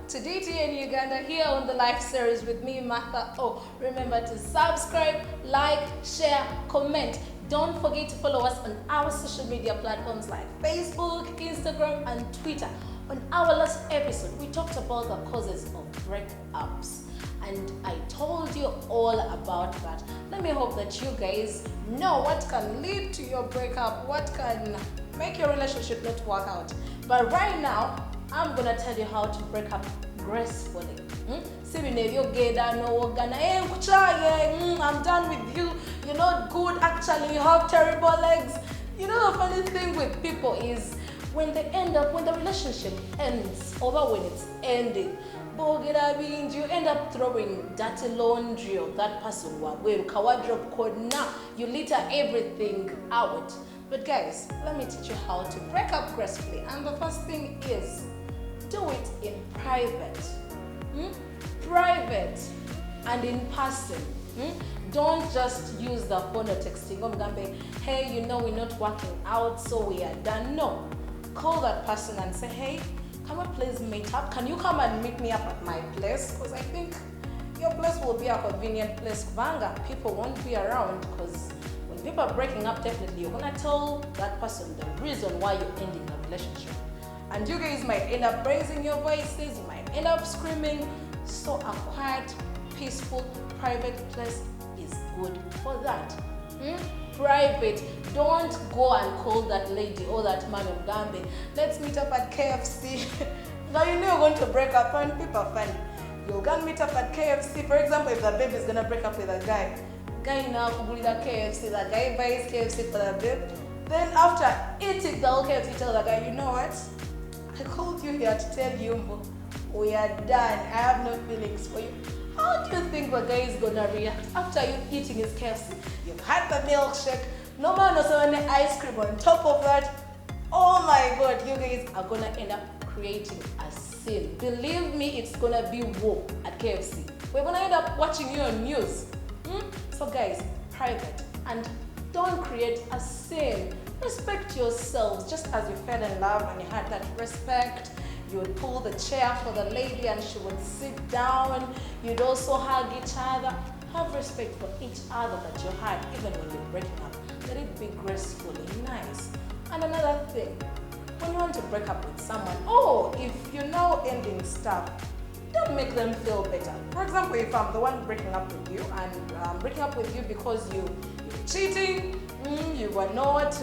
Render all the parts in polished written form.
to DT in Uganda here on the live series with me, Martha. Oh, remember to subscribe, like, share, comment. Don't forget to follow us on our social media platforms like Facebook, Instagram, and Twitter. On our last episode, we talked about the causes of breakups, and I told you all about that. Let me hope that you guys know what can lead to your breakup, what can make your relationship not work out. But right now, I'm gonna tell you how to break up gracefully. I'm done with you. You're not good. Actually, you have terrible legs. You know, the funny thing with people is when the relationship ends, or when it's ending, you end up throwing dirty laundry of that person. You litter everything out. But guys, let me teach you how to break up gracefully. And the first thing is, do it in private. Private and in person. Don't just use the phone or texting. Hey, you know we're not working out, so we are done. No. Call that person and say, hey, can we please meet up? Can you come and meet me up at my place? Because I think your place will be a convenient place. People won't be around, because when people are breaking up, definitely you're gonna tell that person the reason why you're ending the relationship. And you guys might end up raising your voices, you might end up screaming. So a quiet, peaceful, private place is good for that. Private. Don't go and call that lady or that man of Gambe. Let's meet up at KFC. Now you know you're going to break up, and people are funny. You're going to meet up at KFC. For example, if the babe is going to break up with a guy now will the KFC, the guy buys KFC for the babe. Then after eating the whole KFC, tell the guy, you know what? I called you here to tell you we are done. I have no feelings for you. How do you think the guy is gonna react after you eating his KFC? You've had the milkshake, no man knows any ice cream on top of that. Oh my God, you guys are gonna end up creating a scene. Believe me, it's gonna be war at KFC. We're gonna end up watching you on news. So guys, private, and don't create a scene. Respect yourselves, just as you fell in love and you had that respect. You would pull the chair for the lady and she would sit down. You'd also hug each other. Have respect for each other that you had, even when you're breaking up. Let it be gracefully nice. And another thing, when you want to break up with someone, if you're now ending stuff, don't make them feel better. For example, if I'm the one breaking up with you, and I'm breaking up with you because you're cheating, you were not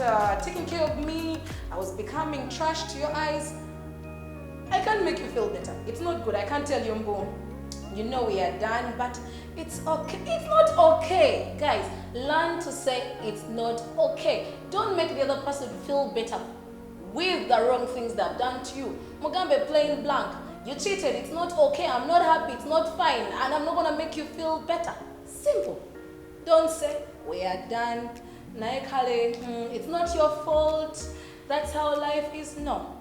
taking care of me, I was becoming trash to your eyes, I can't make you feel better. It's not good. I can't tell you, you know we are done, but it's okay. It's not okay. Guys, learn to say it's not okay. Don't make the other person feel better with the wrong things they've done to you. Mugambe plain blank. You cheated. It's not okay. I'm not happy. It's not fine. And I'm not going to make you feel better. Simple. Don't say, we are done. It's not your fault. That's how life is. No.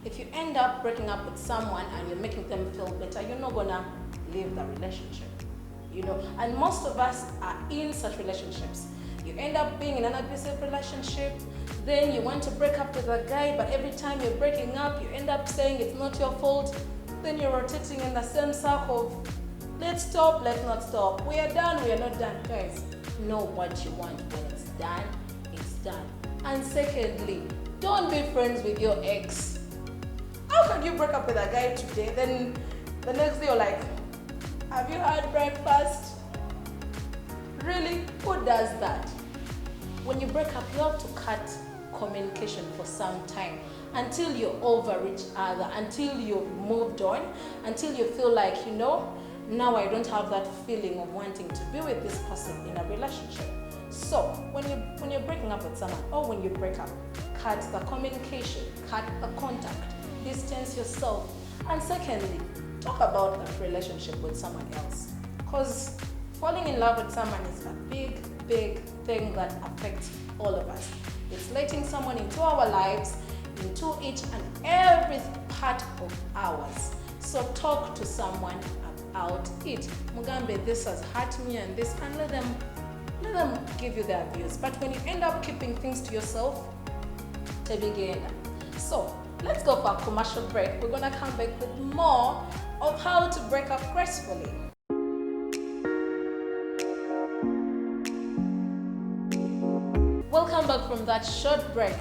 If you end up breaking up with someone and you're making them feel better, you're not gonna leave the relationship. And most of us are in such relationships. You end up being in an abusive relationship, then you want to break up with a guy, but every time you're breaking up, you end up saying it's not your fault. Then you're rotating in the same circle of, let's stop, let's not stop. We are done, we are not done. Guys, know what you want. When it's done, it's done. And secondly, don't be friends with your ex. How can you break up with a guy today, then the next day you're like, have you had breakfast? Really? Who does that? When you break up, you have to cut communication for some time until you're over each other, until you've moved on, until you feel like, now I don't have that feeling of wanting to be with this person in a relationship. So when you're breaking up with someone, or when you break up, cut the communication, cut the contact. Distance yourself. And secondly, talk about that relationship with someone else. Because falling in love with someone is a big thing that affects all of us. It's letting someone into our lives, into each and every part of ours. So talk to someone about it. Mugambe, this has hurt me and this, and let them give you their views. But when you end up keeping things to yourself, So Let's go for a commercial break. We're gonna come back with more of how to break up gracefully. Welcome back from that short break.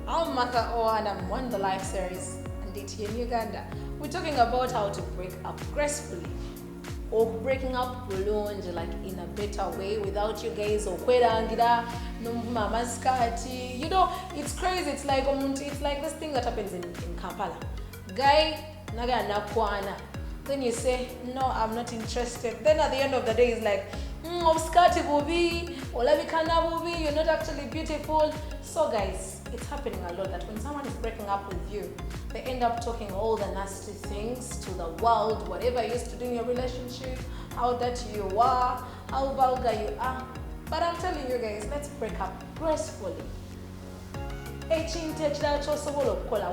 I'm Martha O and I'm on the live series and it's here in Uganda. We're talking about how to break up gracefully or breaking up bulungi, like in a better way without you guys okwerangira nomvuma skati. You know, it's crazy. It's like this thing that happens in Kampala. Guy naga nakwana. Then you say, no, I'm not interested. Then at the end of the day, it's like, obskati bubi, olabikana bubi, you're not actually beautiful. So guys, it's happening a lot that when someone is breaking up with you, they end up talking all the nasty things to the world, whatever you used to do in your relationship, how dirty you are, how vulgar you are. But I'm telling you guys, let's break up gracefully.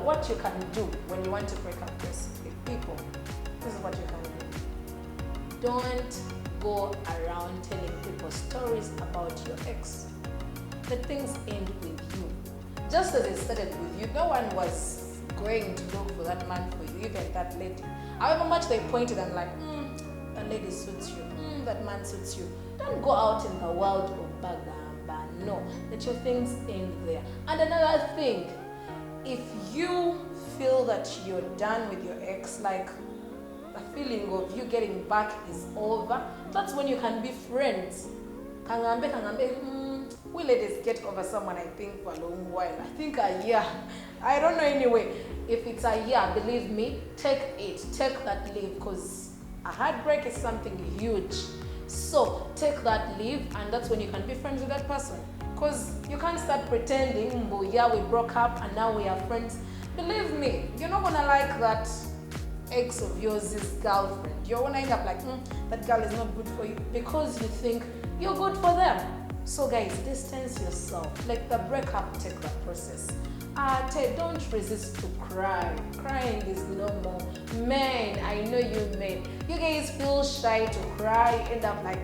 What you can do when you want to break up gracefully. People, this is what you can do. Don't go around telling people stories about your ex. The things end with you. Just as it started with you, no one was going to look for that man for you, even that lady. However much they pointed and like, that lady suits you, that man suits you. Don't go out in the world of bagamba. No, let your things end there. And another thing, if you feel that you're done with your ex, like the feeling of you getting back is over, that's when you can be friends. We ladies get over someone, I think, for a long while. I think a year. I don't know anyway. If it's a year, believe me, take it. Take that leave, because a heartbreak is something huge. So take that leave, and that's when you can be friends with that person. Because you can't start pretending, yeah, we broke up and now we are friends. Believe me, you're not gonna like that ex of yours' girlfriend. You're gonna end up like, that girl is not good for you, because you think you're good for them. So guys, distance yourself. Like the breakup, take the process. Don't resist to cry. Crying is normal. Men, I know you men. You guys feel shy to cry, end up like,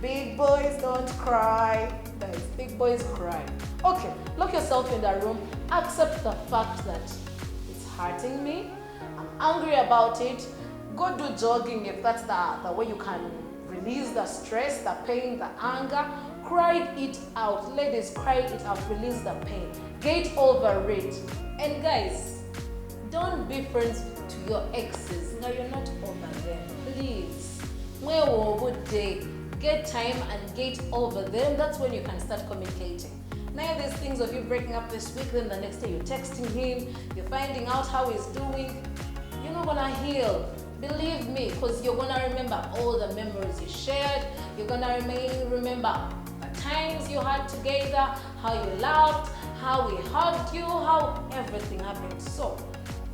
big boys don't cry. Guys, big boys cry. Okay, lock yourself in the room. Accept the fact that it's hurting me. I'm angry about it. Go do jogging if that's the way you can release the stress, the pain, the anger. Cry it out. Ladies, cry it out. Release the pain. Get over it. And guys, don't be friends to your exes. No, you're not over them. Please. Get time and get over them. That's when you can start communicating. Now there's things of you breaking up this week, then the next day you're texting him, you're finding out how he's doing. You're not gonna heal. Believe me, because you're gonna remember all the memories you shared. You're gonna remember the times you had together, how you laughed, how we hugged you, how everything happened. So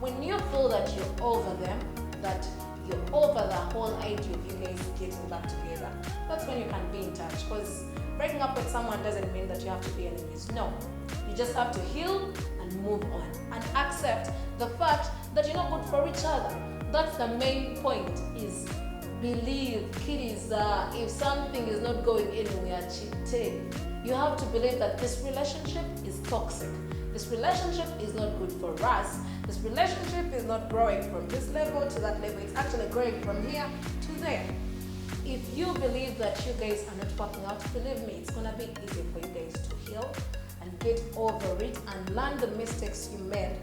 when you feel that you're over them, that you're over the whole idea of you guys getting back together, that's when you can be in touch. Because breaking up with someone doesn't mean that you have to be enemies. No, you just have to heal and move on and accept the fact that you're not good for each other. That's the main point, is believe, kiddies, if something is not going anywhere, cheating. You have to believe that this relationship is toxic. This relationship is not good for us. This relationship is not growing from this level to that level. It's actually growing from here to there. If you believe that you guys are not working out, believe me, it's gonna be easy for you guys to heal and get over it and learn the mistakes you made,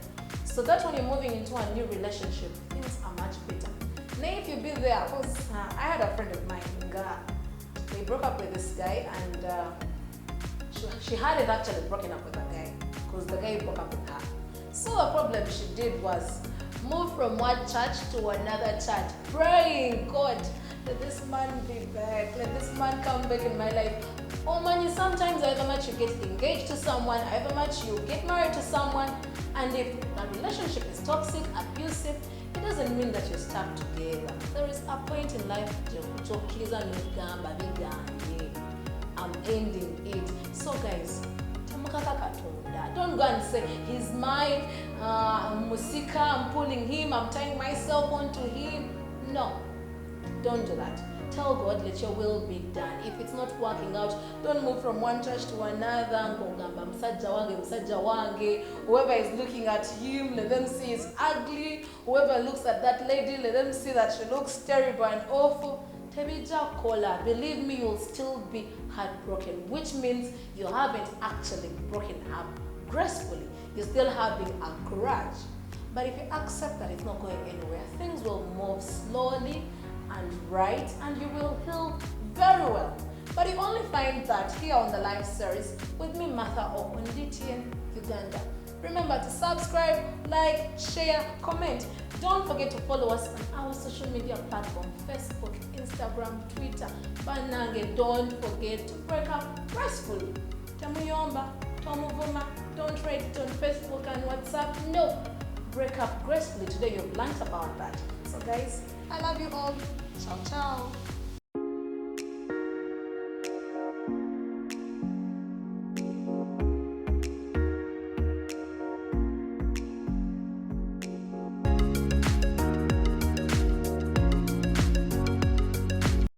so that when you're moving into a new relationship, things are much better. Now, if you've been there, because I had a friend of mine, we broke up with this guy, and she hadn't actually broken up with the guy, because the guy broke up with her. So the problem she did was move from one church to another church, praying, God, let this man be back, let this man come back in my life. Oh man, sometimes however much you get engaged to someone, however much you get married to someone, and if the relationship is toxic, abusive, it doesn't mean that you're stuck together. There is a point in life, I'm ending it. So guys, don't go and say, he's mine, Musika, I'm pulling him, I'm tying myself onto him. No, don't do that. Tell God, let your will be done. If it's not working out, don't move from one church to another. Whoever is looking at him, let them see he's ugly. Whoever looks at that lady, let them see that she looks terrible and awful. Tebija kola, believe me, you'll still be heartbroken, which means you haven't actually broken up gracefully. You're still having a grudge. But if you accept that it's not going anywhere, things will move slowly and right, and you will heal very well. But you only find that here on the live series with me, Martha Okunditi in Uganda. Remember to subscribe, like, share, comment. Don't forget to follow us on our social media platform, Facebook, Instagram, Twitter. Banange, don't forget to break up gracefully. Tamuyomba, Tomuvuma, don't rate it on Facebook and WhatsApp. No, break up gracefully. Today you've learned about that. So guys, I love you all. Ciao, ciao.